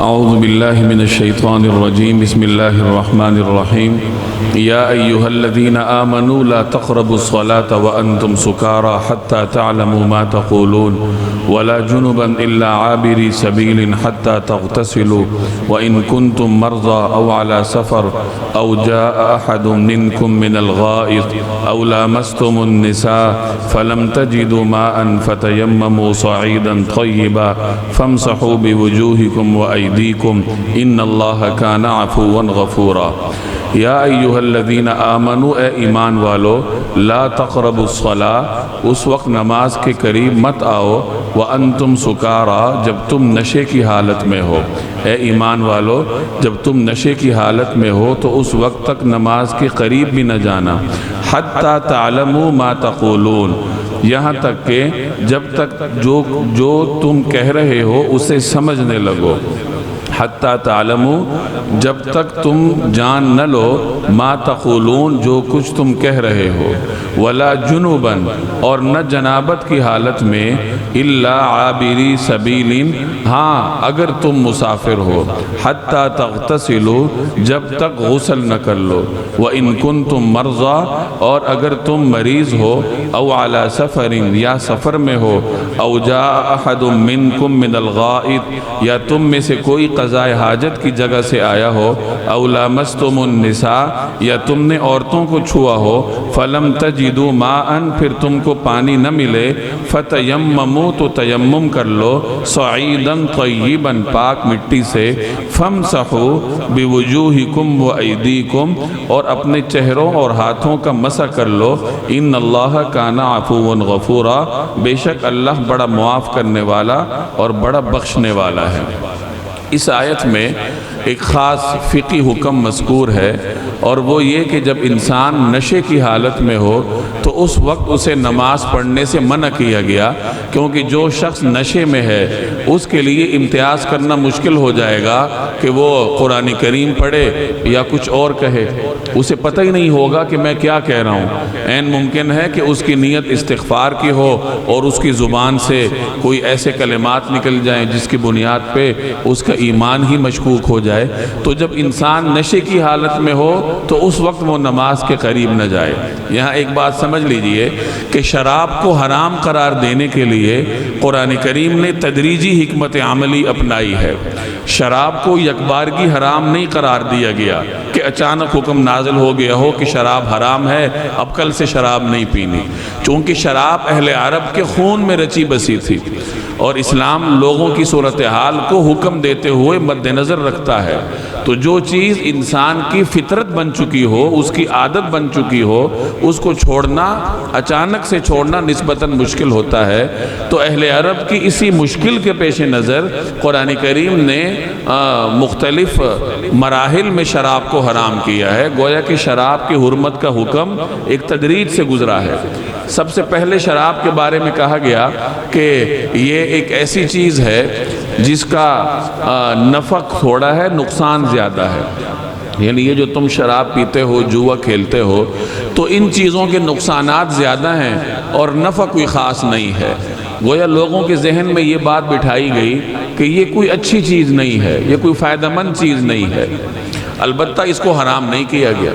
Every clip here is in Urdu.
اعوذ باللہ من الشیطان الرجیم بسم اللہ الرحمن الرحیم یا ایہا الذین آمنوا لا تقربوا الصلاة وانتم سکارى حتى تعلموا ما تقولون ولا جنبا الا عابری سبیل حتى تغتسلوا وان کنتم مرضى او على سفر او جاء احد منکم من الغائط او لامستم النساء فلم تجدوا ماء فتیمموا صعیدا طیبا فامسحوا بوجوہکم وأيديكم إن الله كان عفوا غفورا یا ایہا الذین آمنوا اے ایمان والو لا تقربوا الصلاة اس وقت نماز کے قریب مت آؤ وانتم سکارا جب تم نشے کی حالت میں ہو اے ایمان والو جب تم نشے کی حالت میں ہو تو اس وقت تک نماز کے قریب بھی نہ جانا حتی تعلموا ما تقولون یہاں تک کہ جب تک جو تم کہہ رہے ہو اسے سمجھنے لگو حتی تعلموا جب تک تم جان نہ لو ما تقولون جو کچھ تم کہہ رہے ہو ولا جنوبا اور نہ جنابت کی حالت میں الا عابری سبیل ہاں اگر تم مسافر ہو حتی تغتسلوا جب تک غسل نہ کر لو وَإِن كُنْتُم مَرْضَى اور اگر تم مریض ہو او علی سفر یا سفر میں ہو او جاء احد منکم من الغائط یا تم میں سے کوئی قضاء حاجت کی جگہ سے آیا ہو او لامستم النساء یا تم نے عورتوں کو چھوا ہو فلم تجدوا ماء پھر تم کو پانی نہ ملے فتیمموا تو تیمم کر لو صعیدا طیبا پاک مٹی سے فامسحوا بوجوہکم وایدیکم اور اپنے چہروں اور ہاتھوں کا مسح کر لو ان اللہ کان عفوا غفورا بے شک اللہ بڑا معاف کرنے والا اور بڑا بخشنے والا ہے۔ اس آیت میں ایک خاص فقہی حکم مذکور ہے اور وہ یہ کہ جب انسان نشے کی حالت میں ہو تو اس وقت اسے نماز پڑھنے سے منع کیا گیا کیونکہ جو شخص نشے میں ہے اس کے لیے امتیاز کرنا مشکل ہو جائے گا کہ وہ قرآن کریم پڑھے یا کچھ اور کہے اسے پتہ ہی نہیں ہوگا کہ میں کیا کہہ رہا ہوں عین ممکن ہے کہ اس کی نیت استغفار کی ہو اور اس کی زبان سے کوئی ایسے کلمات نکل جائیں جس کی بنیاد پہ اس کا ایمان ہی مشکوک ہو جائے تو جب انسان نشے کی حالت میں ہو تو اس وقت وہ نماز کے قریب نہ جائے۔ یہاں ایک بات سمجھ لیجئے کہ شراب کو حرام قرار دینے کے لیے قرآن کریم نے تدریجی حکمت عملی اپنائی ہے۔ شراب کو یکبارگی حرام نہیں قرار دیا گیا کہ اچانک حکم نازل ہو گیا ہو کہ شراب حرام ہے اب کل سے شراب نہیں پینی، چونکہ شراب اہل عرب کے خون میں رچی بسی تھی اور اسلام لوگوں کی صورتحال کو حکم دیتے ہوئے مد نظر رکھتا ہے۔ تو جو چیز انسان کی فطرت بن چکی ہو اس کی عادت بن چکی ہو اس کو چھوڑنا اچانک سے چھوڑنا نسبتاً مشکل ہوتا ہے، تو اہل عرب کی اسی مشکل کے پیش نظر قرآن کریم نے مختلف مراحل میں شراب کو حرام کیا ہے، گویا کہ شراب کی حرمت کا حکم ایک تدریج سے گزرا ہے۔ سب سے پہلے شراب کے بارے میں کہا گیا کہ یہ ایک ایسی چیز ہے جس کا نفع تھوڑا ہے نقصان زیادہ ہے، یعنی یہ جو تم شراب پیتے ہو جوا کھیلتے ہو تو ان چیزوں کے نقصانات زیادہ ہیں اور نفع کوئی خاص نہیں ہے۔ گویا لوگوں کے ذہن میں یہ بات بٹھائی گئی کہ یہ کوئی اچھی چیز نہیں ہے، یہ کوئی فائدہ مند چیز نہیں ہے، البتہ اس کو حرام نہیں کیا گیا۔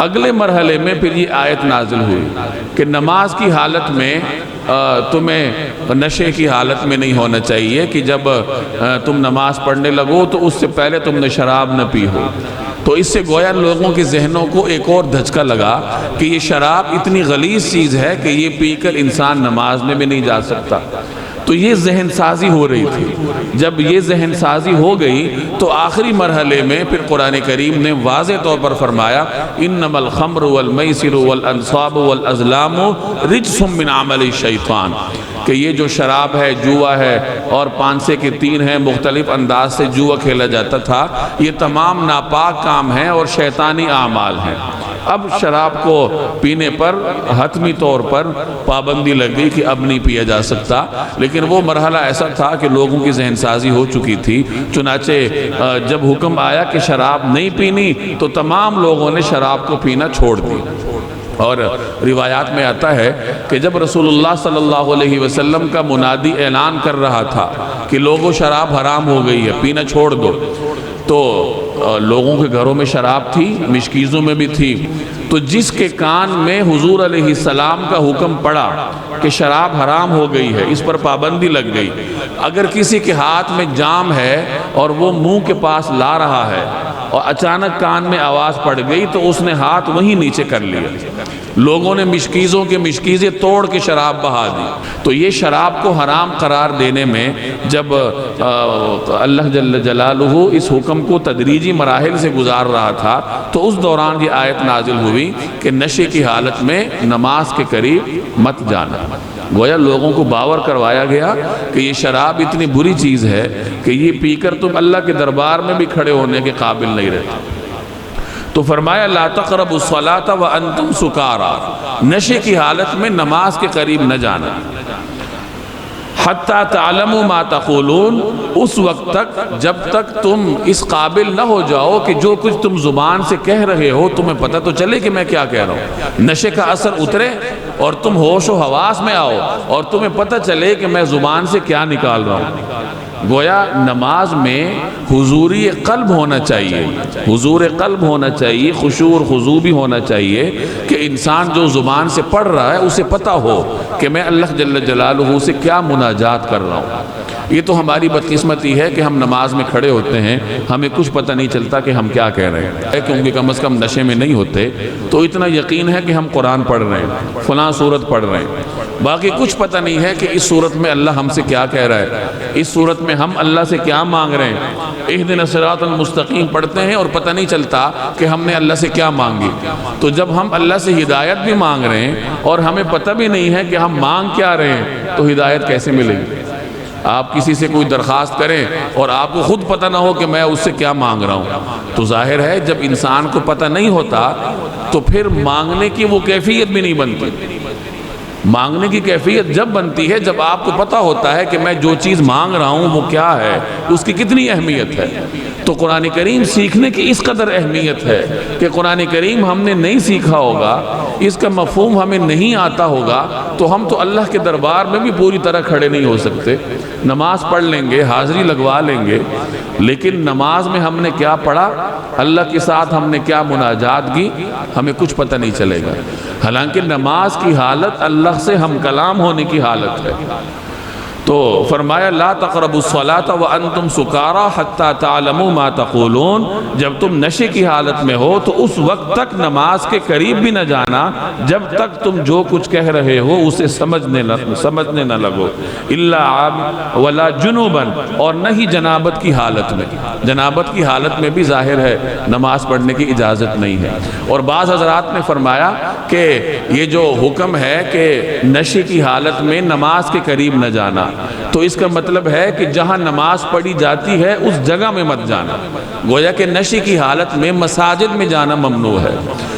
اگلے مرحلے میں پھر یہ آیت نازل ہوئی کہ نماز کی حالت میں تمہیں نشے کی حالت میں نہیں ہونا چاہیے کہ جب تم نماز پڑھنے لگو تو اس سے پہلے تم نے شراب نہ پی ہو۔ تو اس سے گویا لوگوں کے ذہنوں کو ایک اور دھچکا لگا کہ یہ شراب اتنی غلیظ چیز ہے کہ یہ پی کر انسان نماز میں بھی نہیں جا سکتا۔ تو یہ ذہن سازی ہو رہی تھی، جب یہ ذہن سازی ہو گئی تو آخری مرحلے میں پھر قرآن کریم نے واضح طور پر فرمایا انما الخمر والمیسر والانصاب والازلام رجس من عمل الشیطان، کہ یہ جو شراب ہے جوا ہے اور پانسے کے تین ہیں مختلف انداز سے جوا کھیلا جاتا تھا، یہ تمام ناپاک کام ہیں اور شیطانی اعمال ہیں۔ اب شراب کو پینے پر حتمی طور پر پابندی لگ گئی کہ اب نہیں پیا جا سکتا، لیکن وہ مرحلہ ایسا تھا کہ لوگوں کی ذہن سازی ہو چکی تھی، چنانچہ جب حکم آیا کہ شراب نہیں پینی تو تمام لوگوں نے شراب کو پینا چھوڑ دی۔ اور روایات میں آتا ہے کہ جب رسول اللہ صلی اللہ علیہ وسلم کا منادی اعلان کر رہا تھا کہ لوگوں شراب حرام ہو گئی ہے، پینا چھوڑ دو، تو لوگوں کے گھروں میں شراب تھی، مشکیزوں میں بھی تھی، تو جس کے کان میں حضور علیہ السلام کا حکم پڑا کہ شراب حرام ہو گئی ہے، اس پر پابندی لگ گئی، اگر کسی کے ہاتھ میں جام ہے اور وہ منہ کے پاس لا رہا ہے اور اچانک کان میں آواز پڑ گئی تو اس نے ہاتھ وہیں نیچے کر لیا، لوگوں نے مشکیزوں کے مشکیزیں توڑ کے شراب بہا دی، تو یہ شراب کو حرام قرار دینے میں جب اللہ جل جلالہ اس حکم کو تدریجی مراحل سے گزار رہا تھا تو اس دوران یہ آیت نازل ہوئی کہ نشے کی حالت میں نماز کے قریب مت جانا۔ گویا لوگوں کو باور کروایا گیا کہ یہ شراب اتنی بری چیز ہے کہ یہ پی کر تم اللہ کے دربار میں بھی کھڑے ہونے کے قابل نہیں رہتے۔ تو فرمایا لا تقربوا الصلاۃ وانتم سکارا، نشے کی حالت میں نماز کے قریب نہ جانا، حتی تعلموا ما تقولون، اس وقت تک جب تک تم اس قابل نہ ہو جاؤ کہ جو کچھ تم زبان سے کہہ رہے ہو تمہیں پتہ تو چلے کہ میں کیا کہہ رہا ہوں، نشے کا اثر اترے اور تم ہوش و حواس میں آؤ اور تمہیں پتہ چلے کہ میں زبان سے کیا نکال رہا ہوں۔ گویا نماز میں حضوری قلب ہونا چاہیے، حضور قلب ہونا چاہیے، خشوع اور خضوع بھی ہونا چاہیے کہ انسان جو زبان سے پڑھ رہا ہے اسے پتہ ہو کہ میں اللہ جل جلالہ سے کیا مناجات کر رہا ہوں۔ یہ تو ہماری بدقسمتی ہے کہ ہم نماز میں کھڑے ہوتے ہیں، ہمیں کچھ پتہ نہیں چلتا کہ ہم کیا کہہ رہے ہیں، کیونکہ کم از کم نشے میں نہیں ہوتے تو اتنا یقین ہے کہ ہم قرآن پڑھ رہے ہیں، فلاں سورت پڑھ رہے ہیں، باقی کچھ پتہ نہیں ہے کہ اس صورت میں اللہ ہم سے کیا کہہ رہا ہے، اس صورت میں ہم اللہ سے کیا مانگ رہے ہیں۔ اہدنا الصراط المستقیم پڑھتے ہیں اور پتہ نہیں چلتا کہ ہم نے اللہ سے کیا مانگی، تو جب ہم اللہ سے ہدایت بھی مانگ رہے ہیں اور ہمیں پتہ بھی نہیں ہے کہ ہم مانگ کیا رہے ہیں تو ہدایت کیسے ملے گی؟ آپ کسی سے کوئی درخواست کریں اور آپ کو خود پتہ نہ ہو کہ میں اس سے کیا مانگ رہا ہوں، تو ظاہر ہے جب انسان کو پتہ نہیں ہوتا تو پھر مانگنے کی وہ کیفیت بھی نہیں بنتی۔ مانگنے کی کیفیت جب بنتی ہے جب آپ کو پتہ ہوتا ہے کہ میں جو چیز مانگ رہا ہوں وہ کیا ہے، اس کی کتنی اہمیت ہے۔ تو قرآن کریم سیکھنے کی اس قدر اہمیت ہے کہ قرآن کریم ہم نے نہیں سیکھا ہوگا، اس کا مفہوم ہمیں نہیں آتا ہوگا تو ہم تو اللہ کے دربار میں بھی پوری طرح کھڑے نہیں ہو سکتے۔ نماز پڑھ لیں گے، حاضری لگوا لیں گے، لیکن نماز میں ہم نے کیا پڑھا، اللہ کے ساتھ ہم نے کیا مناجات کی، ہمیں کچھ پتہ نہیں چلے گا۔ حالانکہ نماز کی حالت اللہ سے ہم کلام ہونے کی حالت ہے۔ تو فرمایا لا تقربوا الصلاۃ وانتم سکارا حتی تعلموا ما تقولون، جب تم نشے کی حالت میں ہو تو اس وقت تک نماز کے قریب بھی نہ جانا جب تک تم جو کچھ کہہ رہے ہو اسے سمجھنے نہ لگو، الا ولا جنوبا، اور نہ ہی جنابت کی حالت میں۔ جنابت کی حالت میں بھی ظاہر ہے نماز پڑھنے کی اجازت نہیں ہے۔ اور بعض حضرات نے فرمایا کہ یہ جو حکم ہے کہ نشے کی حالت میں نماز کے قریب نہ جانا، تو اس کا مطلب ہے کہ جہاں نماز پڑھی جاتی ہے اس جگہ میں مت جانا، گویا کہ نشے کی حالت میں مساجد میں جانا ممنوع ہے۔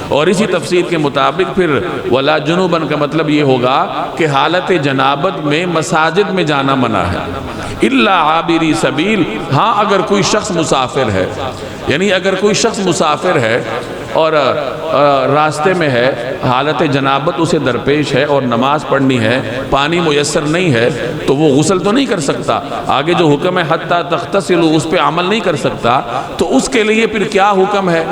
اور اسی تفسیر کے مطابق پھر ولا جنوبن کا مطلب یہ ہوگا کہ حالت جنابت میں مساجد میں جانا منع ہے، الا عابری سبیل، ہاں اگر کوئی شخص مسافر ہے، یعنی اگر کوئی شخص مسافر ہے اور راستے میں ہے، حالت جنابت اسے درپیش ہے اور نماز پڑھنی ہے، پانی میسر نہیں ہے تو وہ غسل تو نہیں کر سکتا، آگے جو حکم ہے حتی تغتسلوا اس پہ عمل نہیں کر سکتا، تو اس کے لیے پھر کیا حکم ہے،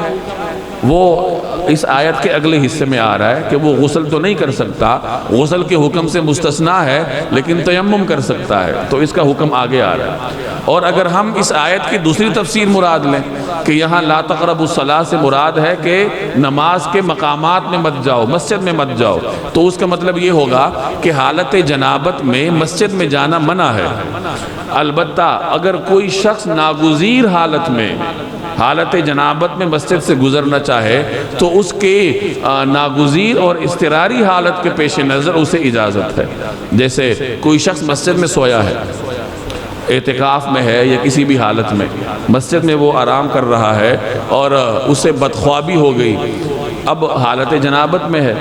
وہ اس آیت کے اگلے حصے میں آ رہا ہے کہ وہ غسل تو نہیں کر سکتا، غسل کے حکم سے مستثنا ہے لیکن تیمم کر سکتا ہے، تو اس کا حکم آگے آ رہا ہے۔ اور اگر ہم اس آیت کی دوسری تفسیر مراد لیں کہ یہاں لا تقربوا الصلاۃ سے مراد ہے کہ نماز کے مقامات میں مت جاؤ، مسجد میں مت جاؤ، تو اس کا مطلب یہ ہوگا کہ حالت جنابت میں مسجد میں جانا منع ہے۔ البتہ اگر کوئی شخص ناگزیر حالت میں، حالت جنابت میں مسجد سے گزرنا چاہے تو اس کے ناگزیر اور اضطراری حالت کے پیش نظر اسے اجازت ہے۔ جیسے کوئی شخص مسجد میں سویا ہے، اعتکاف میں ہے یا کسی بھی حالت میں، مسجد میں وہ آرام کر رہا ہے اور اسے بدخوابی ہو گئی، اب حالت جنابت میں ہے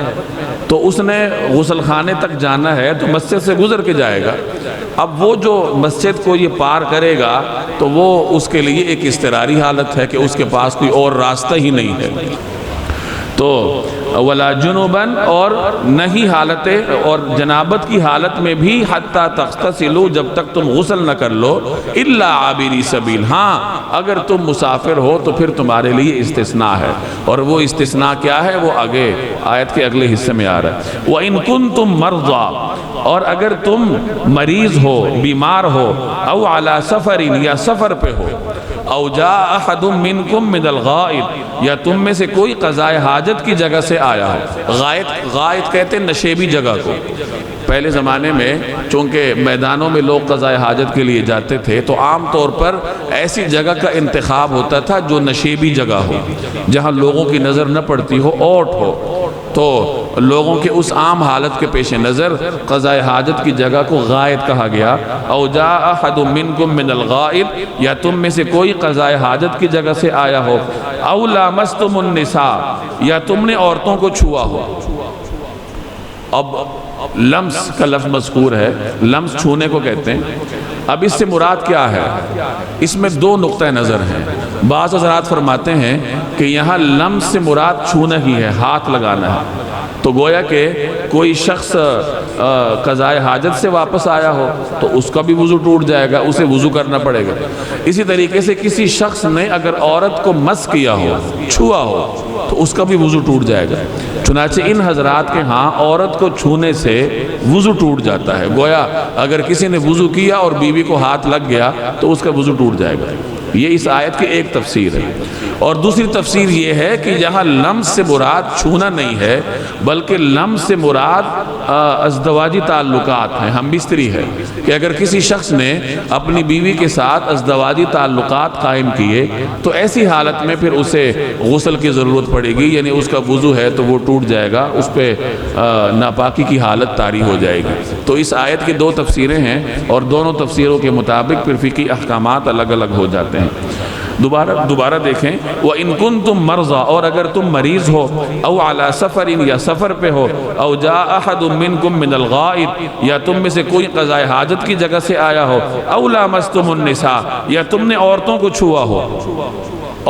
تو اس نے غسل خانے تک جانا ہے تو مسجد سے گزر کے جائے گا۔ اب وہ جو مسجد کو یہ پار کرے گا تو وہ اس کے لیے ایک اضطراری حالت ہے کہ اس کے پاس کوئی اور راستہ ہی نہیں ہے۔ تو ولا جنوباً اور نہیں حالت اور جنابت کی حالت میں بھی حتیٰ تغتسلوا جب تک تم غسل نہ کر لو الا عابری سبیل، ہاں اگر تم مسافر ہو تو پھر تمہارے لیے استثناء ہے، اور وہ استثناء کیا ہے وہ آگے آیت کے اگلے حصے میں آ رہا ہے۔ وَإِن كُنتُم مَرْضَىٰ، اور اگر تم مریض ہو، بیمار ہو، او علی سفر یا سفر پہ ہو، او جاء احد منکم من الغائط، یا تم میں سے کوئی قضاء حاجت کی جگہ سے آیا ہو۔ غائط کہتے ہیں نشیبی جگہ کو۔ پہلے زمانے میں چونکہ میدانوں میں لوگ قضاء حاجت کے لیے جاتے تھے تو عام طور پر ایسی جگہ کا انتخاب ہوتا تھا جو نشیبی جگہ ہو، جہاں لوگوں کی نظر نہ پڑتی ہو، اوٹ ہو، تو لوگوں کے اس عام حالت کے پیش نظر قضاء حاجت کی جگہ کو غائط کہا گیا۔ او جاء احد منکم من الغائط، یا تم میں سے کوئی قضاء حاجت کی جگہ سے آیا ہو، او لامستم النساء، یا تم نے عورتوں کو چھوا ہو۔ اب لمس کا لفظ مذکور ہے، لمس چھونے کو کہتے ہیں۔ اب اس سے مراد کیا ہے؟ اس میں دو نقطہ نظر ہیں۔ بعض حضرات فرماتے ہیں کہ یہاں لمس سے مراد چھونا ہی ہے، ہاتھ لگانا ہے، تو گویا کہ کوئی شخص قضاء حاجت سے واپس آیا ہو تو اس کا بھی وضو ٹوٹ جائے گا، اسے وضو کرنا پڑے گا۔ اسی طریقے سے کسی شخص نے اگر عورت کو مس کیا ہو، چھوا ہو، تو اس کا بھی وضو ٹوٹ جائے گا۔ چنانچہ ان حضرات کے ہاں عورت کو چھونے سے وضو ٹوٹ جاتا ہے، گویا اگر کسی نے وضو کیا اور بیوی کو ہاتھ لگ گیا تو اس کا وضو ٹوٹ جائے گا۔ یہ اس آیت کی ایک تفسیر ہے، اور دوسری تفسیر یہ ہے کہ یہاں لمس سے مراد چھونا نہیں ہے، بلکہ لمس سے مراد ازدواجی تعلقات ہیں، ہم بستری ہے، کہ اگر کسی شخص نے اپنی بیوی کے ساتھ ازدواجی تعلقات قائم کیے تو ایسی حالت میں پھر اسے غسل کی ضرورت پڑے گی، یعنی اس کا وضو ہے تو وہ ٹوٹ جائے گا، اس پہ ناپاکی کی حالت طاری ہو جائے گی۔ تو اس آیت کی دو تفسیریں ہیں، اور دونوں تفسیروں کے مطابق پھر فقہی احکامات الگ الگ ہو جاتے ہیں۔ دوبارہ دیکھیں، وَإِن كُنتُم مَرْضَىٰ، اور اگر تم مریض ہو، او علی سفر یا سفر پہ ہو، او جاء احد منکم من الغائط، یا تم میں سے کوئی قضاء حاجت کی جگہ سے آیا ہو، او لامستم النساء، یا تم نے عورتوں کو چھوا ہو،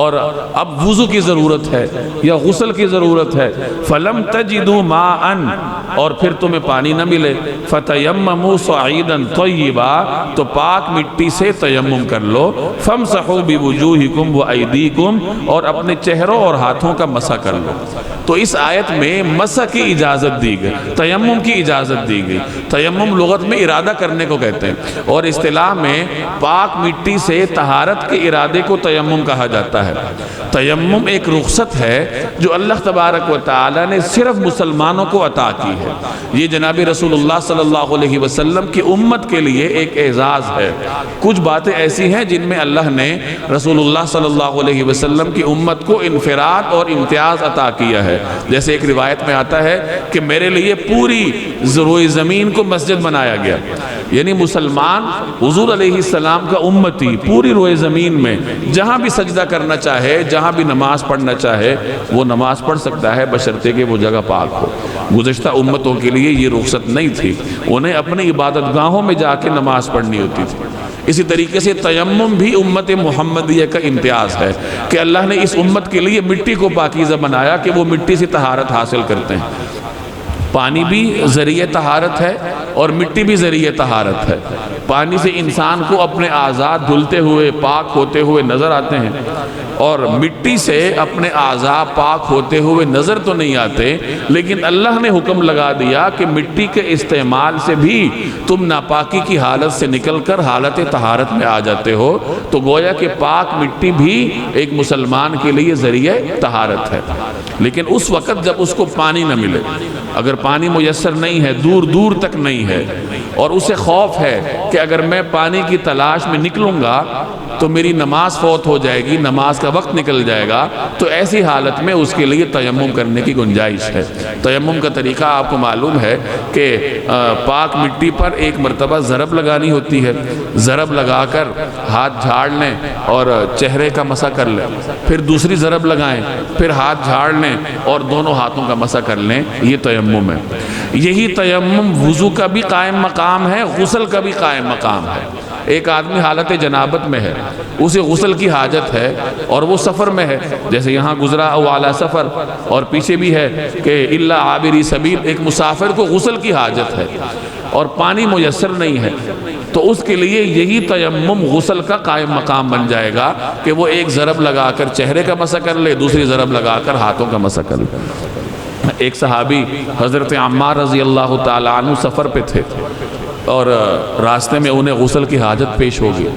اور اب وضو کی ضرورت ہے یا غسل کی ضرورت ہے، فَلَمْ تَجِدُوا مَاءً، اور پھر تمہیں پانی نہ ملے، فَتَيَمَّمُوا صَعِيدًا طَيِّبًا، تو پاک مٹی سے تیمم کر لو، فَامْسَحُوا بِوُجُوهِكُمْ وَأَيْدِيكُمْ، اور اپنے چہروں اور ہاتھوں کا مسح کر لو۔ تو اس آیت میں مسح کی اجازت دی گئی، تیمم کی اجازت دی گئی۔ تیمم لغت میں ارادہ کرنے کو کہتے ہیں، اور اصطلاح میں پاک مٹی سے طہارت کے ارادے کو تیمم کہا جاتا ہے۔ تیمم ایک رخصت ہے جو اللہ تبارک و تعالی نے صرف مسلمانوں کو عطا کی ہے۔ یہ جناب رسول اللہ صلی اللہ علیہ وسلم کی امت کے لیے ایک اعزاز ہے۔ کچھ باتیں ایسی ہیں جن میں اللہ نے رسول اللہ صلی اللہ علیہ وسلم کی امت کو انفراد اور امتیاز عطا کیا ہے، جیسے ایک روایت میں آتا ہے کہ میرے لیے پوری روئے زمین کو مسجد بنایا گیا، یعنی مسلمان حضور علیہ السلام کا امتی پوری روئے زمین میں جہاں بھی سجدہ کرنا چاہے، جہاں بھی نماز پڑھنا چاہے وہ نماز پڑھ سکتا ہے، بشرطے کہ وہ جگہ پاک ہو۔ گزشتہ امتوں کے لیے یہ رخصت نہیں تھی، انہیں اپنی عبادت گاہوں میں جا کے نماز پڑھنی ہوتی تھی۔ اسی طریقے سے تیمم بھی امت محمدیہ کا امتیاز ہے کہ اللہ نے اس امت کے لیے مٹی کو پاکیزہ بنایا کہ وہ مٹی سے طہارت حاصل کرتے ہیں۔ پانی بھی ذریعہ طہارت ہے اور مٹی بھی ذریعہ طہارت ہے۔ پانی سے انسان کو اپنے اعضاء دھلتے ہوئے پاک ہوتے ہوئے نظر آتے ہیں، اور مٹی سے اپنے اعضاء پاک ہوتے ہوئے نظر تو نہیں آتے، لیکن اللہ نے حکم لگا دیا کہ مٹی کے استعمال سے بھی تم ناپاکی کی حالت سے نکل کر حالت طہارت میں آ جاتے ہو۔ تو گویا کہ پاک مٹی بھی ایک مسلمان کے لیے ذریعہ طہارت ہے، لیکن اس وقت جب اس کو پانی نہ ملے، اگر پانی میسر نہیں ہے، دور دور تک نہیں ہے، اور اسے خوف ہے کہ اگر میں پانی کی تلاش میں نکلوں گا تو میری نماز فوت ہو جائے گی، نماز کا وقت نکل جائے گا، تو ایسی حالت میں اس کے لیے تیمم کرنے کی گنجائش ہے۔ تیمم کا طریقہ آپ کو معلوم ہے کہ پاک مٹی پر ایک مرتبہ ضرب لگانی ہوتی ہے، ضرب لگا کر ہاتھ جھاڑ لیں اور چہرے کا مسح کر لیں، پھر دوسری ضرب لگائیں، پھر ہاتھ جھاڑ لیں اور دونوں ہاتھوں کا مسح کر لیں، یہ تیمم ہے۔ یہی تیمم وضو کا بھی قائم مقام ہے، غسل کا بھی قائم مقام ہے۔ ایک آدمی حالت جنابت میں ہے، اسے غسل کی حاجت ہے اور وہ سفر میں ہے، جیسے یہاں گزرا او اعلیٰ سفر، اور پیچھے بھی ہے کہ الا عابری سبیل، ایک مسافر کو غسل کی حاجت ہے اور پانی میسر نہیں ہے، تو اس کے لیے یہی تیمم غسل کا قائم مقام بن جائے گا کہ وہ ایک ضرب لگا کر چہرے کا مسح کر لے، دوسری ضرب لگا کر ہاتھوں کا مسح کر لے۔ ایک صحابی حضرت عمار رضی اللہ تعالیٰ عنہ سفر پہ تھے اور راستے میں انہیں غسل کی حاجت پیش ہوگی۔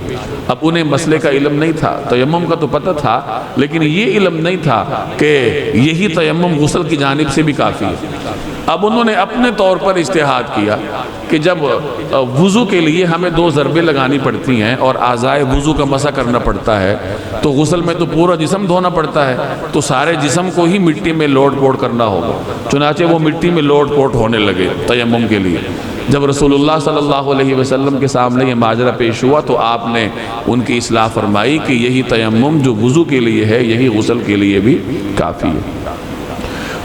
اب انہیں مسئلے کا علم نہیں تھا، تیمم کا تو پتہ تھا لیکن یہ علم نہیں تھا کہ یہی تیمم غسل کی جانب سے بھی کافی ہے۔ اب انہوں نے اپنے طور پر اجتہاد کیا کہ جب وضو کے لیے ہمیں 2 ضربیں لگانی پڑتی ہیں اور اعضائے وضو کا مسح کرنا پڑتا ہے، تو غسل میں تو پورا جسم دھونا پڑتا ہے، تو سارے جسم کو ہی مٹی میں لوٹ پوٹ کرنا ہوگا۔ چنانچہ وہ مٹی میں لوٹ پوٹ ہونے لگے تیمم کے لیے۔ جب رسول اللہ صلی اللہ علیہ وسلم کے سامنے یہ ماجرا پیش ہوا تو آپ نے ان کی اصلاح فرمائی کہ یہی تیمم جو وضو کے لیے ہے یہی غسل کے لیے بھی کافی ہے۔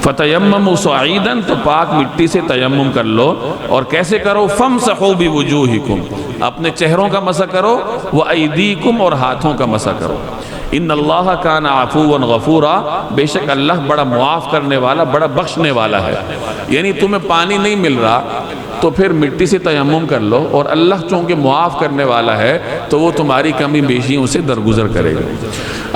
فَتَيَمَّمُوا صَعِيدًا، تو پاک مٹی سے تیمم کر لو، اور کیسے کرو؟ فَامْسَحُوا بِوُجُوهِكُمْ، اپنے چہروں کا مسح کرو، وَأَيْدِيكُمْ، اور ہاتھوں کا مسح کرو۔ ان اللہ کان عفوا غفورا، بے شک اللہ بڑا معاف کرنے والا، بڑا بخشنے والا ہے۔ یعنی تمہیں پانی نہیں مل رہا تو پھر مٹی سے تیمم کر لو، اور اللہ چونکہ معاف کرنے والا ہے تو وہ تمہاری کمی بیشیوں سے درگزر کرے گا۔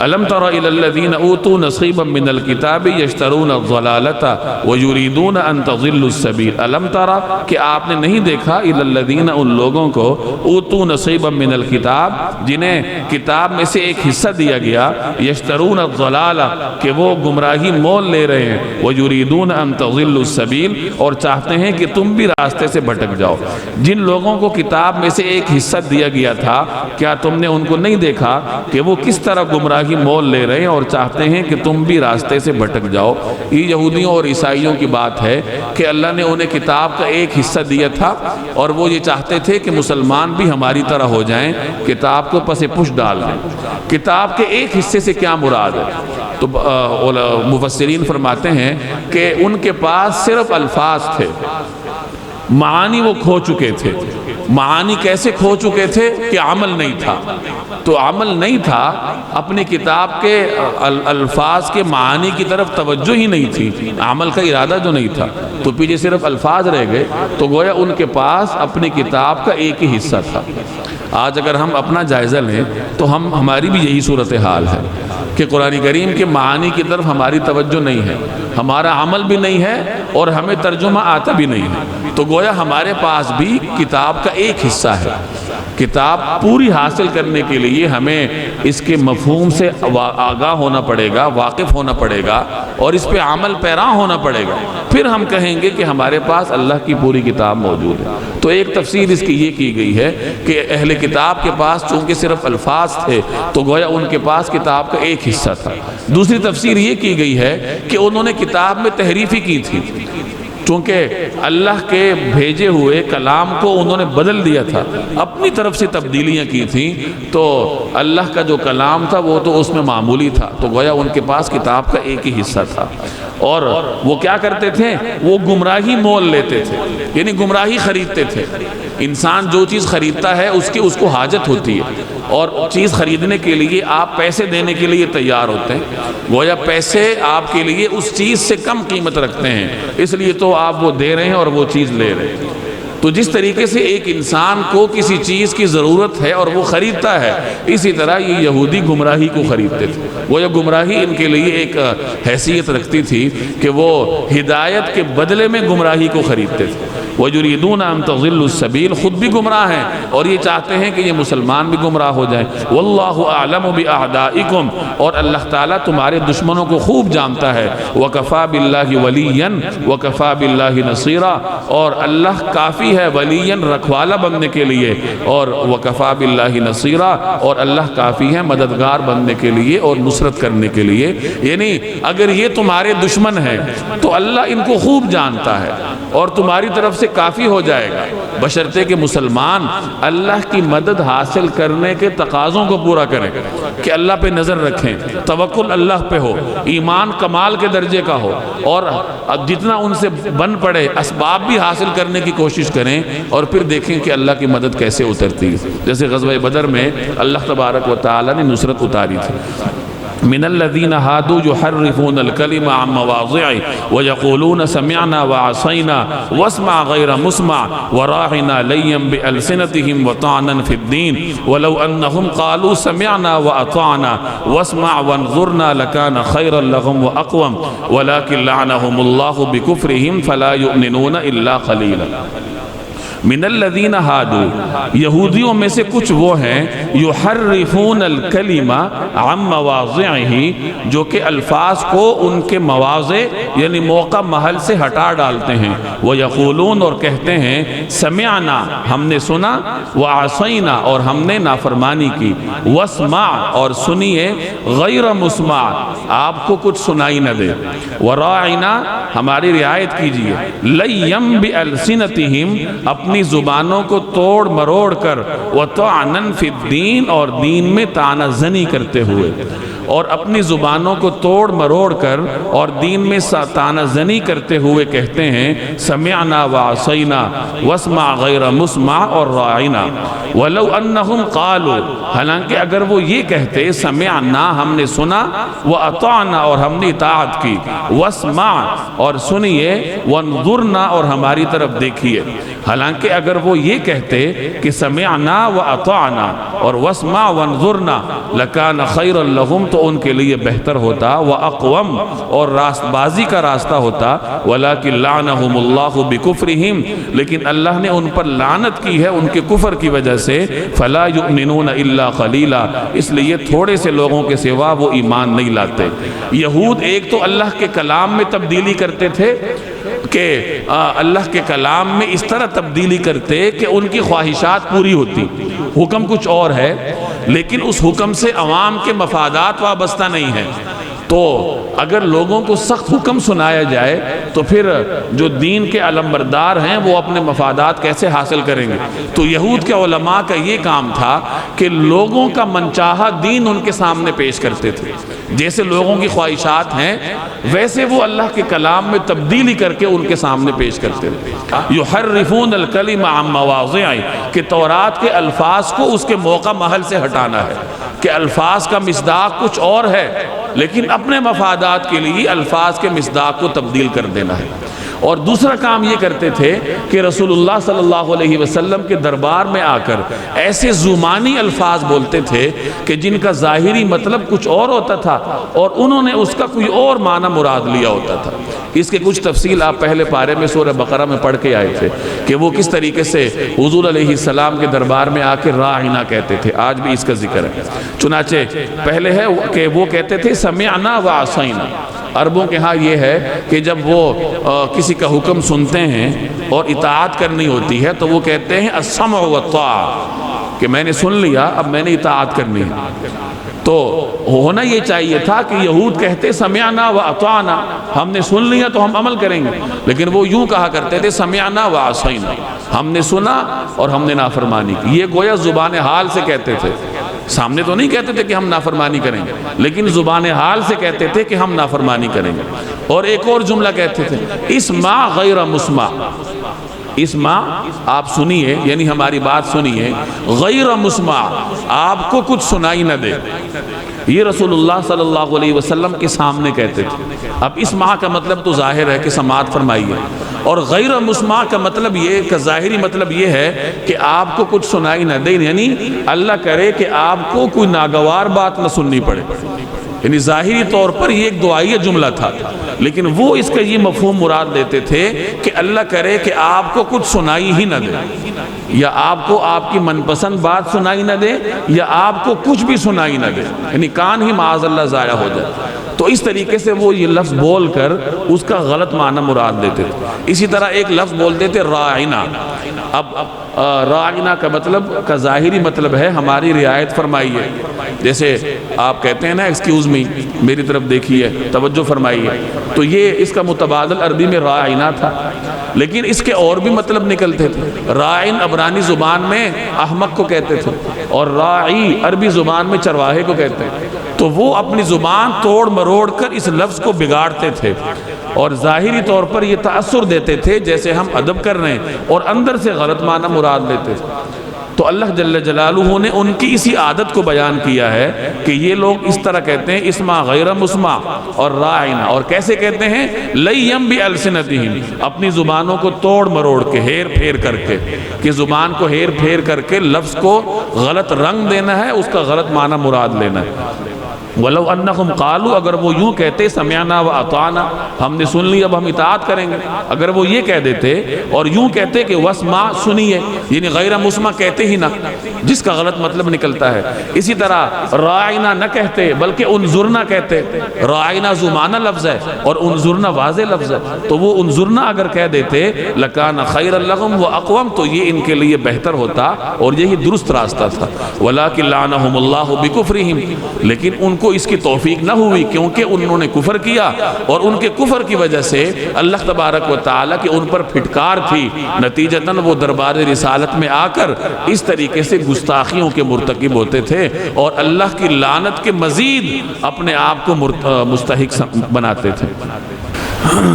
الم تر الی الذین اوتوا نصیبا من الکتاب یشترون الضلالۃ ویریدون ان تضلوا السبیل۔ الم تر، کہ آپ نے نہیں دیکھا، الی الذین، ان لوگوں کو، اوتوا نصیبا من الکتاب، جنہیں کتاب میں سے ایک حصہ دیا گیا، یشترون الضلالۃ، کہ وہ گمراہی مول لے رہے ہیں، ویریدون ان تضلوا السبیل، اور چاہتے ہیں کہ تم بھی راستے سے بھٹک جاؤ۔ جن لوگوں کو کتاب میں سے ایک حصہ دیا گیا تھا، کیا تم نے ان کو نہیں دیکھا کہ وہ کس طرح گمراہی مول لے رہے ہیں اور چاہتے ہیں کہ تم بھی راستے سے بھٹک جاؤ؟ یہ یہودیوں اور عیسائیوں کی بات ہے کہ اللہ نے انہیں کتاب کا ایک حصہ دیا تھا اور وہ یہ چاہتے تھے کہ مسلمان بھی ہماری طرح ہو جائیں، کتاب کو پس پش ڈال دیں۔ کتاب کے ایک حصے سے کیا مراد ہے؟ تو مفسرین فرماتے ہیں کہ ان کے پاس صرف الفاظ تھے، معانی وہ کھو چکے تھے۔ معانی کیسے کھو چکے تھے؟ کہ عمل نہیں تھا۔ تو عمل نہیں تھا، اپنی کتاب کے الفاظ کے معانی کی طرف توجہ ہی نہیں تھی، عمل کا ارادہ جو نہیں تھا، تو پیچھے صرف الفاظ رہ گئے، تو گویا ان کے پاس اپنی کتاب کا ایک ہی حصہ تھا۔ آج اگر ہم اپنا جائزہ لیں تو ہماری بھی یہی صورتحال ہے کہ قرآن کریم کے معانی کی طرف ہماری توجہ نہیں ہے، ہمارا عمل بھی نہیں ہے اور ہمیں ترجمہ آتا بھی نہیں ہے، تو گویا ہمارے پاس بھی کتاب کا ایک حصہ ہے۔ کتاب پوری حاصل کرنے کے لیے ہمیں اس کے مفہوم سے آگاہ ہونا پڑے گا، واقف ہونا پڑے گا اور اس پہ عمل پیرا ہونا پڑے گا، پھر ہم کہیں گے کہ ہمارے پاس اللہ کی پوری کتاب موجود ہے۔ تو ایک تفسیر اس کی یہ کی گئی ہے کہ اہل کتاب کے پاس چونکہ صرف الفاظ تھے تو گویا ان کے پاس کتاب کا ایک حصہ تھا۔ دوسری تفسیر یہ کی گئی ہے کہ انہوں نے کتاب میں تحریفی کی تھی، چونکہ اللہ کے بھیجے ہوئے کلام کو انہوں نے بدل دیا تھا، اپنی طرف سے تبدیلیاں کی تھیں، تو اللہ کا جو کلام تھا وہ تو اس میں معمولی تھا، تو گویا ان کے پاس کتاب کا ایک ہی حصہ تھا۔ اور وہ کیا کرتے تھے؟ وہ گمراہی مول لیتے تھے، یعنی گمراہی خریدتے تھے۔ انسان جو چیز خریدتا ہے اس کو حاجت ہوتی ہے، اور چیز خریدنے کے لیے آپ پیسے دینے کے لیے تیار ہوتے ہیں، گویا پیسے آپ کے لیے اس چیز سے کم قیمت رکھتے ہیں، اس لیے تو آپ وہ دے رہے ہیں اور وہ چیز لے رہے ہیں۔ تو جس طریقے سے ایک انسان کو کسی چیز کی ضرورت ہے اور وہ خریدتا ہے، اسی طرح یہ یہودی گمراہی کو خریدتے تھے۔ وہ یہ گمراہی ان کے لیے ایک حیثیت رکھتی تھی کہ وہ ہدایت کے بدلے میں گمراہی کو خریدتے تھے۔ وَيُرِيدُونَ أَن تَضِلُّوا السَّبِيلَ، خود بھی گمراہ ہیں اور یہ چاہتے ہیں کہ یہ مسلمان بھی گمراہ ہو جائیں۔ وَاللَّهُ أَعْلَمُ بِأَعْدَائِكُمْ، اور اللہ تعالیٰ تمہارے دشمنوں کو خوب جانتا ہے۔ وَكَفَى بِاللَّهِ وَلِيًّا وَكَفَى بِاللَّهِ نَصِيرًا، اور اللہ کافی ہے ولیًا، رکھوالا بننے کے لیے، اور وَكَفَى بِاللَّهِ نَصِيرًا، اور اللہ کافی ہے مددگار بننے کے لیے اور نصرت کرنے کے لیے۔ یعنی اگر یہ تمہارے دشمن ہیں تو اللہ ان کو خوب جانتا ہے اور تمہاری طرف سے سے کافی ہو جائے گا، بشرطے کہ مسلمان اللہ کی مدد حاصل کرنے کے تقاضوں کو پورا کریں، کہ اللہ پہ نظر رکھیں، توکل اللہ پہ ہو، ایمان کمال کے درجے کا ہو، اور جتنا ان سے بن پڑے اسباب بھی حاصل کرنے کی کوشش کریں، اور پھر دیکھیں کہ اللہ کی مدد کیسے اترتی ہے۔ جیسے غزوہ بدر میں اللہ تبارک و تعالی نے نصرت اتاری تھی۔ من الذين هادوا يحرفون الكلم عن مواضعه ويقولون سمعنا وعصينا واسمع غير مسمع وراعنا ليا بألسنتهم وطعنا في الدين ولو أنهم قالوا سمعنا وأطعنا واسمع وانظرنا لكان خيرا لهم وأقوم ولكن لعنهم الله بكفرهم فلا يؤمنون إلا قليلا۔ من الذین ہادوا، یہودیوں میں سے کچھ وہ ہیں، یحرفون الکلمہ عن مواضعہ، جو کہ الفاظ کو ان کے مواضع یعنی موقع محل سے ہٹا ڈالتے ہیں، ویقولون اور کہتے ہیں سمعنا ہم نے سنا، وعصینا اور ہم نے نافرمانی کی، واسمع اور سنیے، غیر مسمع آپ کو کچھ سنائی نہ دے، وراعنا ہماری رعایت کیجئے، لیم بألسنتہم اپنی زبانوں کو توڑ مروڑ کر، وطعنا فی الدین اور دین میں طعنہ زنی کرتے ہوئے، اور اپنی زبانوں کو توڑ مروڑ کر اور دین میں طعنہ زنی کرتے ہوئے کہتے ہیں سمعنا وعصینا واسمع غیر مسمع اور راعنا، ولو انہم قالوا حالانکہ اگر وہ یہ کہتے سمعنا ہم نے سنا، واطعنا اور ہم نے اطاعت کی، واسمع اور سنیے، وانظرنا اور ہماری طرف دیکھیے، حالانکہ اگر وہ یہ کہتے کہ سمعنا واطعنا اور واسمع وانظرنا لکان خیر لہم تو ان کے لیے بہتر ہوتا، واقوم اور راست بازی کا راستہ ہوتا، ولکن لعنہم اللہ بکفرہم لیکن اللہ نے ان پر لعنت کی ہے ان کے کفر کی وجہ سے، فلا یؤمنون الا قلیلا اس لیے تھوڑے سے لوگوں کے سوا وہ ایمان نہیں لاتے۔ یہود ایک تو اللہ کے کلام میں تبدیلی کرتے تھے کہ اللہ کے کلام میں اس طرح تبدیلی کرتے کہ ان کی خواہشات پوری ہوتی، حکم کچھ اور ہے لیکن اس حکم سے عوام کے مفادات وابستہ نہیں ہیں، تو اگر لوگوں کو سخت حکم سنایا جائے تو پھر جو دین کے علمبردار ہیں وہ اپنے مفادات کیسے حاصل کریں گے؟ تو یہود کے علماء کا یہ کام تھا کہ لوگوں کا منچاہا دین ان کے سامنے پیش کرتے تھے، جیسے لوگوں کی خواہشات ہیں ویسے وہ اللہ کے کلام میں تبدیلی کر کے ان کے سامنے پیش کرتے تھے۔ یحرفون الکلم عن مواضعہ کہ تورات کے الفاظ کو اس کے موقع محل سے ہٹانا ہے، کہ الفاظ کا مصداق کچھ اور ہے لیکن اپنے مفادات کے لیے الفاظ کے مصداق کو تبدیل کر دینا ہے۔ اور دوسرا کام یہ کرتے تھے کہ رسول اللہ صلی اللہ علیہ وسلم کے دربار میں آ کر ایسے زمانی الفاظ بولتے تھے کہ جن کا ظاہری مطلب کچھ اور ہوتا تھا اور انہوں نے اس کا کوئی اور معنی مراد لیا ہوتا تھا۔ اس کے کچھ تفصیل آپ پہلے پارے میں سورہ بقرہ میں پڑھ کے آئے تھے کہ وہ کس طریقے سے حضور علیہ السلام کے دربار میں آ کے راعنا کہتے تھے، آج بھی اس کا ذکر ہے۔ چنانچہ پہلے ہے کہ وہ کہتے تھے سمعنا وعصینا، عربوں کے ہاں یہ ہے کہ جب وہ کسی کا حکم سنتے ہیں اور اطاعت کرنی ہوتی ہے تو وہ کہتے ہیں السمع والطاعہ، کہ میں نے سن لیا اب میں نے اطاعت کرنی ہے۔ تو ہونا یہ چاہیے تھا کہ یہود کہتے سمعنا واطعنا، ہم نے سن لیا تو ہم عمل کریں گے، لیکن وہ یوں کہا کرتے تھے سمعنا وعصینا، ہم نے سنا اور ہم نے نافرمانی کی۔ یہ گویا زبان حال سے کہتے تھے، سامنے تو نہیں کہتے تھے کہ ہم نافرمانی کریں گے، لیکن زبان حال سے کہتے تھے کہ ہم نافرمانی کریں گے۔ اور ایک اور جملہ کہتے تھے اسمع غیر مسمع، اسمع آپ سنیے یعنی ہماری بات سنیے، غیر مسمع آپ کو کچھ سنائی نہ دے، یہ رسول اللہ صلی اللہ علیہ وسلم کے سامنے کہتے تھے۔ اب اسمع کا مطلب تو ظاہر ہے کہ سماعت فرمائیے، اور غیر مسمع کا مطلب یہ کہ ظاہری مطلب یہ ہے کہ آپ کو کچھ سنائی نہ دے، یعنی اللہ کرے کہ آپ کو کوئی ناگوار بات نہ سننی پڑے، یعنی ظاہری طور پر یہ ایک دعائیہ جملہ تھا، لیکن وہ اس کا یہ مفہوم مراد لیتے تھے کہ اللہ کرے کہ آپ کو کچھ سنائی ہی نہ دے، یا آپ کو آپ کی من پسند بات سنائی نہ دے، یا آپ کو کچھ بھی سنائی نہ دے، یعنی کان ہی معاذ اللہ ضائع ہو جائے۔ تو اس طریقے سے وہ یہ لفظ بول کر اس کا غلط معنی مراد دیتے تھے۔ اسی طرح ایک لفظ بولتے تھے راعنا، اب راعنا کا مطلب کا ظاہری مطلب ہے ہماری رعایت فرمائیے، جیسے آپ کہتے ہیں نا ایکسکیوز می، میری طرف دیکھیے، توجہ فرمائیے، تو یہ اس کا متبادل عربی میں راعنا تھا۔ لیکن اس کے اور بھی مطلب نکلتے تھے۔ راعن عبرانی زبان میں احمق کو کہتے تھے، اور راعی عربی زبان میں چرواہے کو کہتے ہیں۔ تو وہ اپنی زبان توڑ مروڑ کر اس لفظ کو بگاڑتے تھے، اور ظاہری طور پر یہ تأثر دیتے تھے جیسے ہم ادب کر رہے ہیں، اور اندر سے غلط معنی مراد لیتے تھے۔ تو اللہ جل جلالہ نے ان کی اسی عادت کو بیان کیا ہے کہ یہ لوگ اس طرح کہتے ہیں اسما غیر مسمع اور راعنا، اور کیسے کہتے ہیں لیم بالسنتہم، اپنی زبانوں کو توڑ مروڑ کے، ہیر پھیر کر کے، کہ زبان کو ہیر پھیر کر کے لفظ کو غلط رنگ دینا ہے، اس کا غلط معنی مراد لینا ہے۔ وَلَوْ أَنَّهُمْ قَالُوا، اگر وہ یوں کہتے سمعنا وَأَطَعْنَا، ہم نے سن لی اب ہم اطاعت کریں گے، اگر وہ یہ کہہ دیتے اور یوں کہتے کہ وَاسْمَعْ، سنیے، یعنی غیر مسمع کہتے ہی نہ، جس کا غلط مطلب نکلتا ہے۔ اسی طرح راعنا نہ کہتے بلکہ انظرنا کہتے، راعنا زمانہ لفظ ہے اور انظرنا واضح لفظ ہے، تو وہ انظرنا اگر کہہ دیتے لَكَانَ خَيْرًا لَهُمْ وَأَقْوَمْ، تو یہ ان کے لیے بہتر ہوتا اور یہی درست راستہ تھا۔ وَلَكِنْ لَعْنَهُمُ اللَّهُ بِكُفْرِهِمْ، لیکن ان کو اس کی توفیق نہ ہوئی کیونکہ انہوں نے کفر کیا، اور ان کے کفر کی وجہ سے اللہ تبارک و تعالیٰ کی ان پر پھٹکار تھی، نتیجتاً وہ دربار رسالت میں آ کر اس طریقے سے گستاخیوں کے مرتکب ہوتے تھے اور اللہ کی لعنت کے مزید اپنے آپ کو مستحق بناتے تھے۔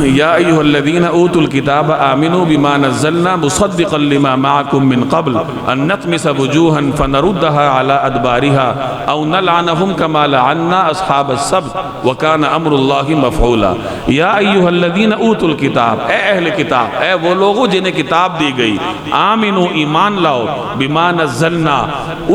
یا ایہا الذین اوتوا الکتاب آمنوا بما نزلنا مصدقا لما معکم من قبل ان نطمس وجوہا فنردها على ادبارها او نلعنهم كما لعنا اصحاب السبت وکان امر اللہ مفعولا۔ یا ایہا الذین اوتوا الکتاب، اے اہل کتاب، اے وہ لوگوں جنہیں کتاب دی گئی، آمنوا ایمان لاؤ، بما نزلنا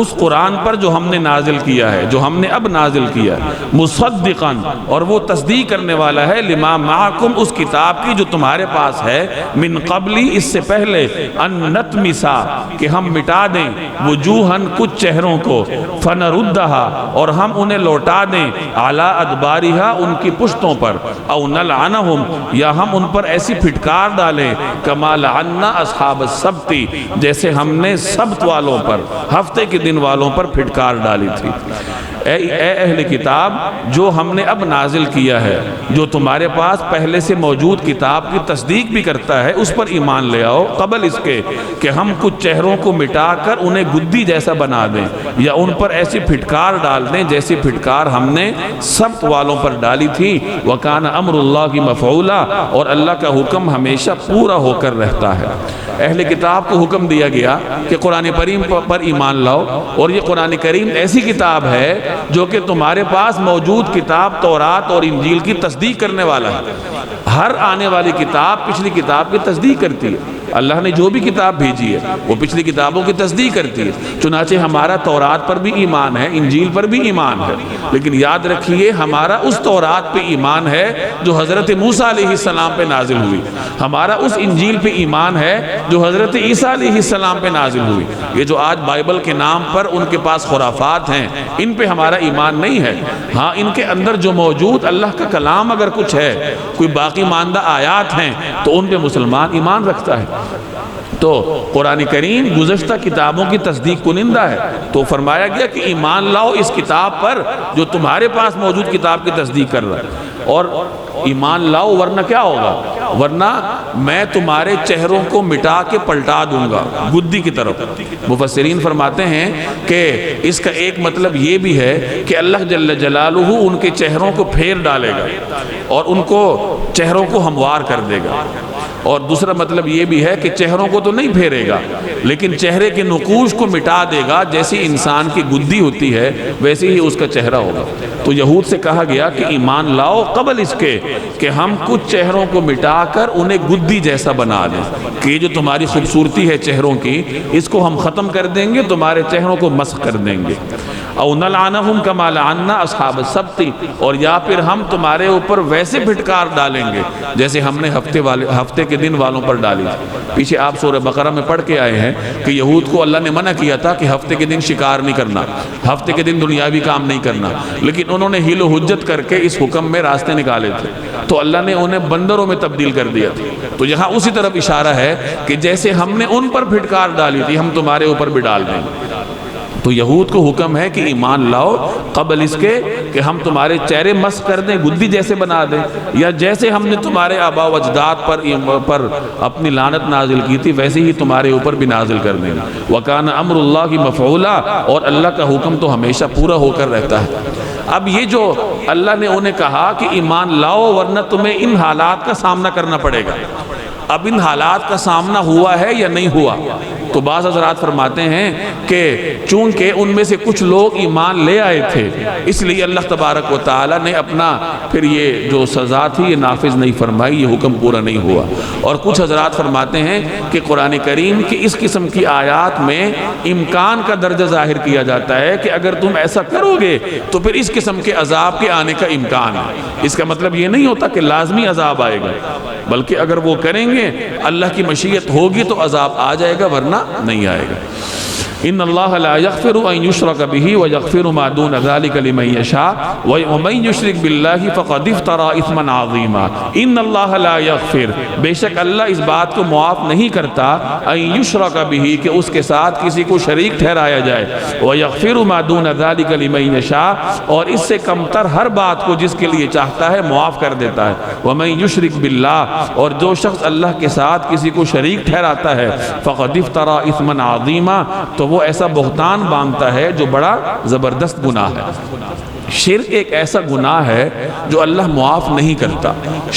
اس قرآن پر جو ہم نے نازل کیا ہے، جو ہم نے اب نازل کیا ہے، مصدقا اور وہ تصدیق کرنے والا ہے، لما معکم اس کتاب کی جو تمہارے پاس ہے، من قبلی اس سے پہلے، ان نتمسا کہ ہم مٹا دیں، وجوہن کچھ چہروں کو، فنردہا اور ہم انہیں لوٹا دیں، علی ادبارہا ان کی پشتوں پر، او نلعنہم یا ہم ان پر ایسی پھٹکار ڈالیں، کما لعنا اصحاب السبت جیسے ہم نے سبت والوں پر، ہفتے کے دن والوں پر پھٹکار ڈالی تھی۔ اے اہل کتاب، جو ہم نے اب نازل کیا ہے، جو تمہارے پاس پہلے سے موجود کتاب کی تصدیق بھی کرتا ہے، اس پر ایمان لے آؤ، قبل اس کے کہ ہم کچھ چہروں کو مٹا کر انہیں گدی جیسا بنا دیں یا ان پر ایسی پھٹکار ڈال دیں جیسی پھٹکار ہم نے سبت والوں پر ڈالی تھی۔ وَكَانَ أَمْرُ اللَّهِ مَفْعُولًا، اور اللہ کا حکم ہمیشہ پورا ہو کر رہتا ہے۔ اہل کتاب کو حکم دیا گیا کہ قرآن کریم پر ایمان لاؤ، اور یہ قرآن کریم ایسی کتاب ہے جو کہ تمہارے پاس موجود کتاب تورات اور انجیل کی تصدیق کرنے والا ہے۔ ہر آنے والی کتاب پچھلی کتاب کی تصدیق کرتی ہے، اللہ نے جو بھی کتاب بھیجی ہے وہ پچھلی کتابوں کی تصدیق کرتی ہے۔ چنانچہ ہمارا تورات پر بھی ایمان ہے، انجیل پر بھی ایمان ہے، لیکن یاد رکھیے ہمارا اس تورات پہ ایمان ہے جو حضرت موسیٰ علیہ السلام پہ نازل ہوئی، ہمارا اس انجیل پہ ایمان ہے جو حضرت عیسیٰ علیہ السلام پہ نازل ہوئی۔ یہ جو آج بائبل کے نام پر ان کے پاس خرافات ہیں، ان پہ ہمارا ایمان نہیں ہے۔ ہاں، ان کے اندر جو موجود اللہ کا کلام اگر کچھ ہے، کوئی باقی ماندہ آیات ہیں، تو ان پہ مسلمان ایمان رکھتا ہے۔ تو قرآن کریم گزشتہ کتابوں کی تصدیق کنندہ ہے، تو فرمایا گیا کہ ایمان لاؤ اس کتاب پر جو تمہارے پاس موجود کتاب کی تصدیق کر رہا ہے، اور ایمان لاؤ ورنہ کیا ہوگا، ورنہ میں تمہارے چہروں کو مٹا کے پلٹا دوں گا گدی کی طرف۔ مفسرین فرماتے ہیں کہ اس کا ایک مطلب یہ بھی ہے کہ اللہ جل جلالہ ان کے چہروں کو پھیر ڈالے گا اور ان کو چہروں کو ہموار کر دے گا، اور دوسرا مطلب یہ بھی ہے کہ چہروں کو تو نہیں پھیرے گا لیکن چہرے کے نقوش کو مٹا دے گا، جیسی انسان کی گدی ہوتی ہے ویسے ہی اس کا چہرہ ہوگا۔ تو یہود سے کہا گیا کہ ایمان لاؤ قبل اس کے کہ ہم کچھ چہروں کو مٹا کر انہیں گدی جیسا بنا دیں، کہ یہ جو تمہاری خوبصورتی ہے چہروں کی، اس کو ہم ختم کر دیں گے، تمہارے چہروں کو مسخ کر دیں گے۔ او نلعنہم کما لعنا اصحاب السبت، اور یا پھر ہم تمہارے اوپر ویسے پھٹکار ڈالیں گے جیسے ہم نے ہفتے کے دن والوں پر ڈالی تھی۔ پیچھے آپ سورہ بقرہ میں پڑھ کے آئے ہیں کہ یہود کو اللہ نے منع کیا تھا کہ ہفتے کے دن شکار نہیں کرنا، ہفتے کے دن دنیاوی کام نہیں کرنا، لیکن انہوں نے حیل و حجت کر کے اس حکم میں راستے نکالے تھے، تو اللہ نے انہیں بندروں میں تبدیل کر دیا تھا۔ تو یہاں اسی طرف اشارہ ہے کہ جیسے ہم نے ان پر پھٹکار ڈالی تھی ہم تمہارے اوپر بھی ڈال دیں گے۔ تو یہود کو حکم ہے کہ ایمان لاؤ قبل اس کے کہ ہم تمہارے چہرے مسخ کر دیں، گدی جیسے بنا دیں، یا جیسے ہم نے تمہارے آباء و اجداد پر اپنی لعنت نازل کی تھی ویسے ہی تمہارے اوپر بھی نازل کر دیں۔ وَكَانَ أَمْرُ اللَّهِ مَفْعُولًا، اور اللہ کا حکم تو ہمیشہ پورا ہو کر رہتا ہے۔ اب یہ جو اللہ نے انہیں کہا کہ ایمان لاؤ ورنہ تمہیں ان حالات کا سامنا کرنا پڑے گا، اب ان حالات کا سامنا ہوا ہے یا نہیں ہوا؟ تو بعض حضرات فرماتے ہیں کہ چونکہ ان میں سے کچھ لوگ ایمان لے آئے تھے اس لیے اللہ تبارک و تعالی نے اپنا پھر یہ جو سزا تھی یہ نافذ نہیں فرمائی، یہ حکم پورا نہیں ہوا۔ اور کچھ حضرات فرماتے ہیں کہ قرآن کریم کی اس قسم کی آیات میں امکان کا درجہ ظاہر کیا جاتا ہے کہ اگر تم ایسا کرو گے تو پھر اس قسم کے عذاب کے آنے کا امکان ہے۔ اس کا مطلب یہ نہیں ہوتا کہ لازمی عذاب آئے گا، بلکہ اگر وہ کریں گے اللہ کی مشیت ہوگی تو عذاب آ جائے گا ورنہ نہیں آئے گا۔ ان اللہ لا یغفر ان یشرک بہ ویغفر ما دون ذلک لمن یشاء ومن یشرک باللہ فقد افترى اثما عظیما۔ ان اللہ لا یغفر، بے شک اللہ اس بات کو معاف نہیں کرتا، ان یشرک بہ کہ اس کے ساتھ کسی کو شریک ٹھہرایا جائے، ویغفر ما دون ذلک لمن یشاء اور اس سے کم تر ہر بات کو جس کے لیے چاہتا ہے معاف کر دیتا ہے، ومن یشرک باللہ اور جو شخص اللہ کے ساتھ کسی کو شریک ٹھہراتا ہے، فقد افترى اثما عظیما تو وہ ایسا بہتان باندھتا ہے جو بڑا زبردست گناہ ہے۔ شرک ایک ایسا گناہ ہے جو اللہ معاف نہیں کرتا۔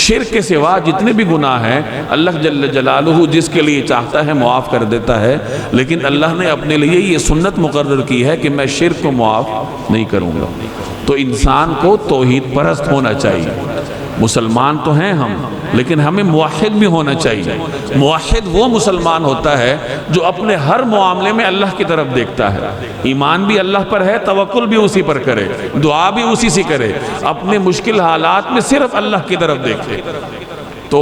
شرک کے سوا جتنے بھی گناہ ہیں اللہ جل جلالہ جس کے لیے چاہتا ہے معاف کر دیتا ہے، لیکن اللہ نے اپنے لیے یہ سنت مقرر کی ہے کہ میں شرک کو معاف نہیں کروں گا۔ تو انسان کو توحید پرست ہونا چاہیے۔ مسلمان تو ہیں ہم، لیکن ہمیں موحد بھی ہونا چاہیے۔ موحد وہ مسلمان ہوتا ہے جو اپنے ہر معاملے میں اللہ کی طرف دیکھتا ہے، ایمان بھی اللہ پر ہے، توکل بھی اسی پر کرے، دعا بھی اسی سے کرے، اپنے مشکل حالات میں صرف اللہ کی طرف دیکھے۔ تو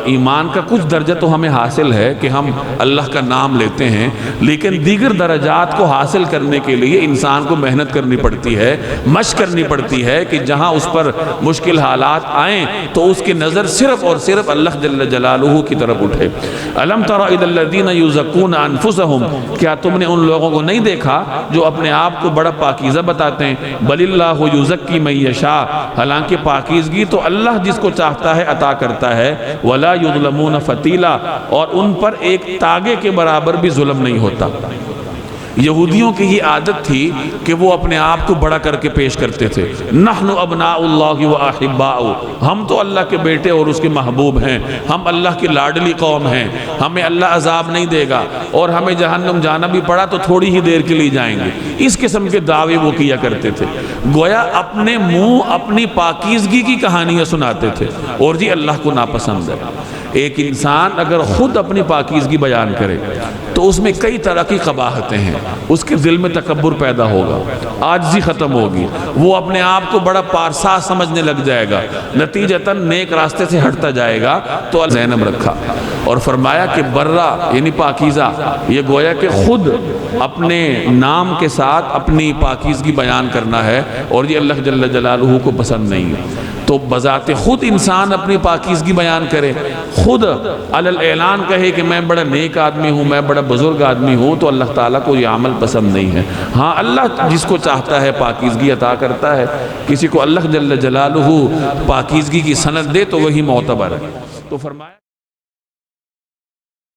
ایمان کا کچھ درجہ تو ہمیں حاصل ہے کہ ہم اللہ کا نام لیتے ہیں، لیکن دیگر درجات کو حاصل کرنے کے لیے انسان کو محنت کرنی پڑتی ہے، مشق کرنی پڑتی ہے کہ جہاں اس پر مشکل حالات آئیں تو اس کی نظر صرف اور صرف اللہ جل جلالہ کی طرف اٹھے۔ الم تر الی الذین یزکون انفسہم، کیا تم نے ان لوگوں کو نہیں دیکھا جو اپنے آپ کو بڑا پاکیزہ بتاتے ہیں؟ بل اللہ یزکی من یشاء، حالانکہ پاکیزگی تو اللہ جس کو چاہتا ہے عطا کرتا ہے، ولا یظلمون فتیلا اور ان پر ایک تاگے کے برابر بھی ظلم نہیں ہوتا۔ یہودیوں کی یہ عادت تھی کہ وہ اپنے آپ کو بڑا کر کے پیش کرتے تھے، نحن ابناء اللہ و احباؤ، ہم تو اللہ کے بیٹے اور اس کے محبوب ہیں، ہم اللہ کی لاڈلی قوم ہیں، ہمیں اللہ عذاب نہیں دے گا، اور ہمیں جہنم جانا بھی پڑا تو تھوڑی ہی دیر کے لیے جائیں گے۔ اس قسم کے دعوے وہ کیا کرتے تھے، گویا اپنے منہ اپنی پاکیزگی کی کہانیاں سناتے تھے، اور جی اللہ کو ناپسند ہے۔ ایک انسان اگر خود اپنی پاکیزگی بیان کرے تو اس میں کئی طرح کی قباحتیں ہیں، اس کے دل میں تکبر پیدا ہوگا، عاجزی ختم ہوگی، وہ اپنے آپ کو بڑا پارسا سمجھنے لگ جائے گا، نتیجتاً نیک راستے سے ہٹتا جائے گا۔ تو زینب رکھا اور فرمایا کہ برہ یعنی پاکیزہ، یہ گویا کہ خود اپنے نام کے ساتھ اپنی پاکیزگی بیان کرنا ہے، اور یہ اللہ جل جلالہ کو پسند نہیں ہے۔ تو بذات خود انسان اپنی پاکیزگی بیان کرے، خود علی اعلان کہے کہ میں بڑا نیک آدمی ہوں، میں بڑا بزرگ آدمی ہوں، تو اللہ تعالیٰ کو یہ عمل پسند نہیں ہے۔ ہاں اللہ جس کو چاہتا ہے پاکیزگی عطا کرتا ہے، کسی کو اللہ جل جلالہ پاکیزگی کی سند دے تو وہی معتبر ہے۔ تو فرمایا